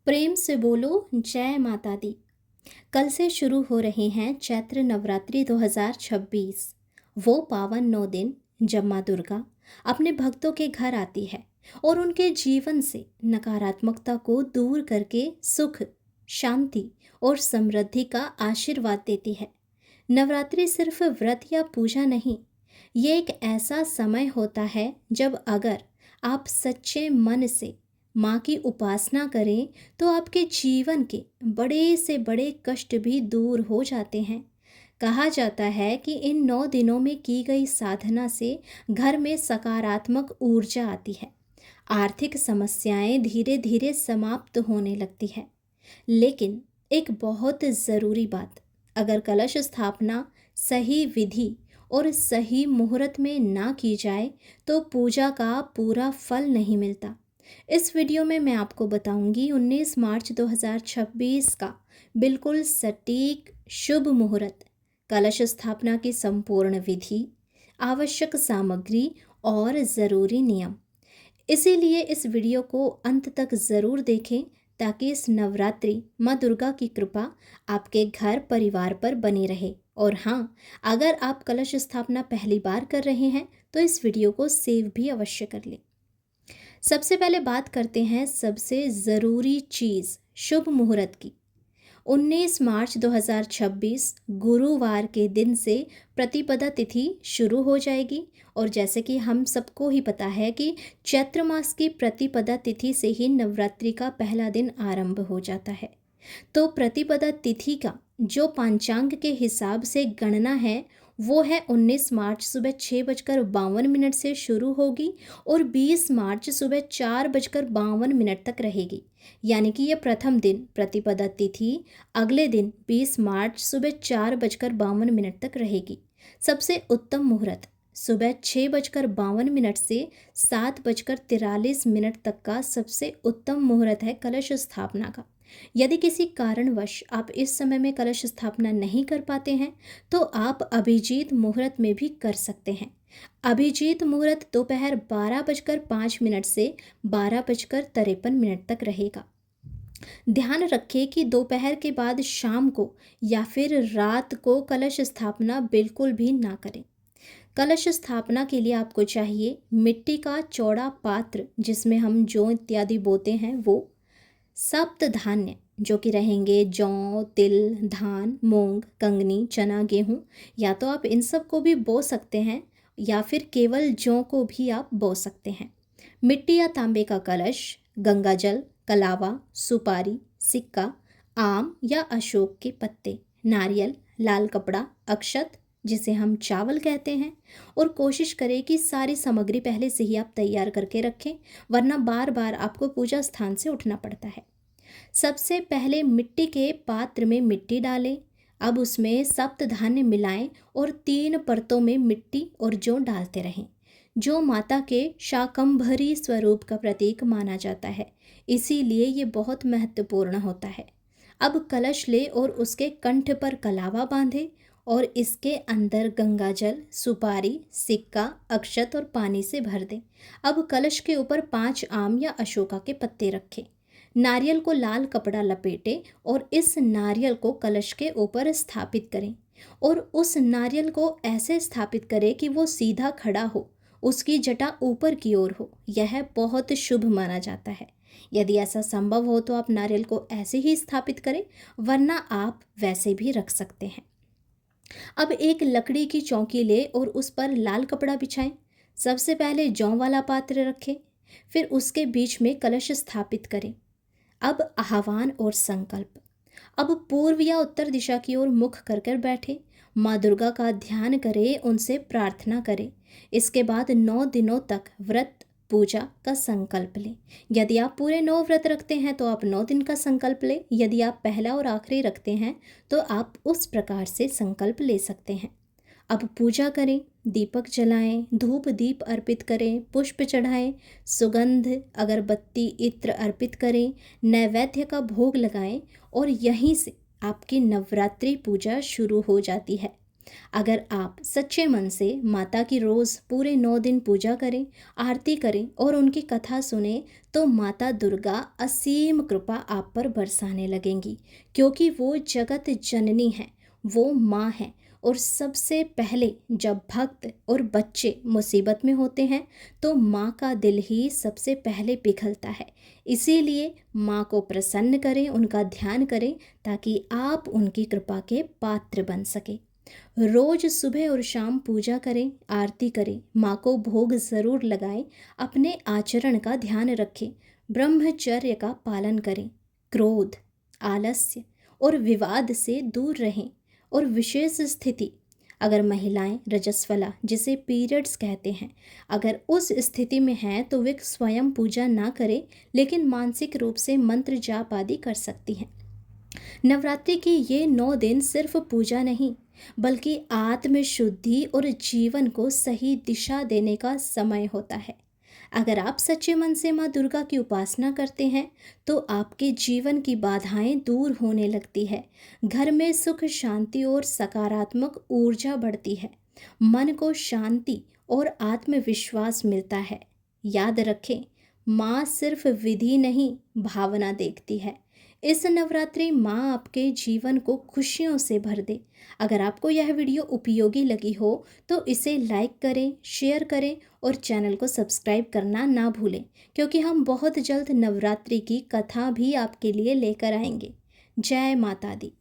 प्रेम से बोलो जय माता दी। कल से शुरू हो रहे हैं चैत्र नवरात्रि 2026। वो पावन 9 दिन जब माँ दुर्गा अपने भक्तों के घर आती है और उनके जीवन से नकारात्मकता को दूर करके सुख, शांति और समृद्धि का आशीर्वाद देती है। नवरात्रि सिर्फ व्रत या पूजा नहीं, ये एक ऐसा समय होता है जब अगर आप सच्चे मन से माँ की उपासना करें तो आपके जीवन के बड़े से बड़े कष्ट भी दूर हो जाते हैं। कहा जाता है कि इन 9 दिनों में की गई साधना से घर में सकारात्मक ऊर्जा आती है, आर्थिक समस्याएं धीरे धीरे समाप्त होने लगती है। लेकिन एक बहुत ज़रूरी बात, अगर कलश स्थापना सही विधि और सही मुहूर्त में ना की जाए तो पूजा का पूरा फल नहीं मिलता। इस वीडियो में मैं आपको बताऊंगी 19 मार्च 2026 का बिल्कुल सटीक शुभ मुहूर्त, कलश स्थापना की संपूर्ण विधि, आवश्यक सामग्री और ज़रूरी नियम। इसीलिए इस वीडियो को अंत तक ज़रूर देखें ताकि इस नवरात्रि माँ दुर्गा की कृपा आपके घर परिवार पर बनी रहे। और हाँ, अगर आप कलश स्थापना पहली बार कर रहे हैं तो इस वीडियो को सेव भी अवश्य कर लें। सबसे पहले बात करते हैं सबसे ज़रूरी चीज़ शुभ मुहूर्त की। 19 मार्च 2026 गुरुवार के दिन से प्रतिपदा तिथि शुरू हो जाएगी। और जैसे कि हम सबको ही पता है कि चैत्र मास की प्रतिपदा तिथि से ही नवरात्रि का पहला दिन आरंभ हो जाता है। तो प्रतिपदा तिथि का जो पंचांग के हिसाब से गणना है वो है 19 मार्च सुबह 6:52 से शुरू होगी और 20 मार्च सुबह 4:52 तक रहेगी। यानी कि ये प्रथम दिन प्रतिपदा तिथि अगले दिन 20 मार्च सुबह 4:52 तक रहेगी। सबसे उत्तम मुहूर्त सुबह 6:52 से 7:43 तक का सबसे उत्तम मुहूर्त है कलश स्थापना का। यदि किसी कारणवश आप इस समय में कलश स्थापना नहीं कर पाते हैं तो आप अभिजीत मुहूर्त में भी कर सकते हैं। अभिजीत मुहूर्त दोपहर 12:05 से 12:53 तक रहेगा। ध्यान रखें कि दोपहर के बाद शाम को या फिर रात को कलश स्थापना बिल्कुल भी ना करें। कलश स्थापना के लिए आपको चाहिए मिट्टी का चौड़ा पात्र जिसमें हम जौ इत्यादि बोते हैं, वो सप्त धान्य जो कि रहेंगे जौ, तिल, धान, मूंग, कंगनी, चना, गेहूं, या तो आप इन सब को भी बो सकते हैं या फिर केवल जौ को भी आप बो सकते हैं। मिट्टी या तांबे का कलश, गंगाजल, कलावा, सुपारी, सिक्का, आम या अशोक के पत्ते, नारियल, लाल कपड़ा, अक्षत जिसे हम चावल कहते हैं। और कोशिश करें कि सारी सामग्री पहले से ही आप तैयार करके रखें, वरना बार बार आपको पूजा स्थान से उठना पड़ता है। सबसे पहले मिट्टी के पात्र में मिट्टी डालें। अब उसमें सप्त धान्य मिलाएं और 3 परतों में मिट्टी और जौ डालते रहें। जो माता के शाकंभरी स्वरूप का प्रतीक माना जाता है, इसीलिए ये बहुत महत्वपूर्ण होता है। अब कलश ले और उसके कंठ पर कलावा बांधे और इसके अंदर गंगाजल, सुपारी, सिक्का, अक्षत और पानी से भर दें। अब कलश के ऊपर 5 आम या अशोका के पत्ते रखें। नारियल को लाल कपड़ा लपेटें और इस नारियल को कलश के ऊपर स्थापित करें और उस नारियल को ऐसे स्थापित करें कि वो सीधा खड़ा हो, उसकी जटा ऊपर की ओर हो। यह बहुत शुभ माना जाता है। यदि ऐसा संभव हो तो आप नारियल को ऐसे ही स्थापित करें, वरना आप वैसे भी रख सकते हैं। अब एक लकड़ी की चौकी ले और उस पर लाल कपड़ा बिछाएं। सबसे पहले जौ वाला पात्र रखें, फिर उसके बीच में कलश स्थापित करें। अब आह्वान और संकल्प। अब पूर्व या उत्तर दिशा की ओर मुख कर कर बैठे, माँ दुर्गा का ध्यान करें, उनसे प्रार्थना करें। इसके बाद 9 दिनों तक व्रत पूजा का संकल्प लें। यदि आप पूरे 9 व्रत रखते हैं तो आप 9 दिन का संकल्प लें। यदि आप पहला और आखिरी रखते हैं तो आप उस प्रकार से संकल्प ले सकते हैं। अब पूजा करें, दीपक जलाएं, धूप दीप अर्पित करें, पुष्प चढ़ाएं, सुगंध अगरबत्ती इत्र अर्पित करें, नैवेद्य का भोग लगाएं और यहीं से आपकी नवरात्रि पूजा शुरू हो जाती है। अगर आप सच्चे मन से माता की रोज़ पूरे 9 दिन पूजा करें, आरती करें और उनकी कथा सुने, तो माता दुर्गा असीम कृपा आप पर बरसाने लगेंगी, क्योंकि वो जगत जननी है, वो माँ है। और सबसे पहले जब भक्त और बच्चे मुसीबत में होते हैं, तो माँ का दिल ही सबसे पहले पिघलता है। इसीलिए माँ को प्रसन्न करें, उनका ध्यान करें, ताकि आप उनकी कृपा के पात्र बन सके। रोज सुबह और शाम पूजा करें, आरती करें, माँ को भोग जरूर लगाएं, अपने आचरण का ध्यान रखें, ब्रह्मचर्य का पालन करें, क्रोध, आलस्य और विवाद से दूर रहें। और विशेष स्थिति, अगर महिलाएं रजस्वला, जिसे पीरियड्स कहते हैं, अगर उस स्थिति में हैं, तो वे स्वयं पूजा ना करें, लेकिन मानसिक रूप से मंत्र जाप आदि कर सकती हैं। नवरात्रि की ये 9 दिन सिर्फ पूजा नहीं, बल्कि आत्म शुद्धि और जीवन को सही दिशा देने का समय होता है। अगर आप सच्चे मन से माँ दुर्गा की उपासना करते हैं, तो आपके जीवन की बाधाएं दूर होने लगती है, घर में सुख शांति और सकारात्मक ऊर्जा बढ़ती है, मन को शांति और आत्मविश्वास मिलता है। याद रखें, माँ सिर्फ विधि नहीं, भावना देखती है। इस नवरात्रि माँ आपके जीवन को खुशियों से भर दे। अगर आपको यह वीडियो उपयोगी लगी हो, तो इसे लाइक करें, शेयर करें और चैनल को सब्सक्राइब करना ना भूलें, क्योंकि हम बहुत जल्द नवरात्रि की कथा भी आपके लिए लेकर आएंगे। जय माता दी।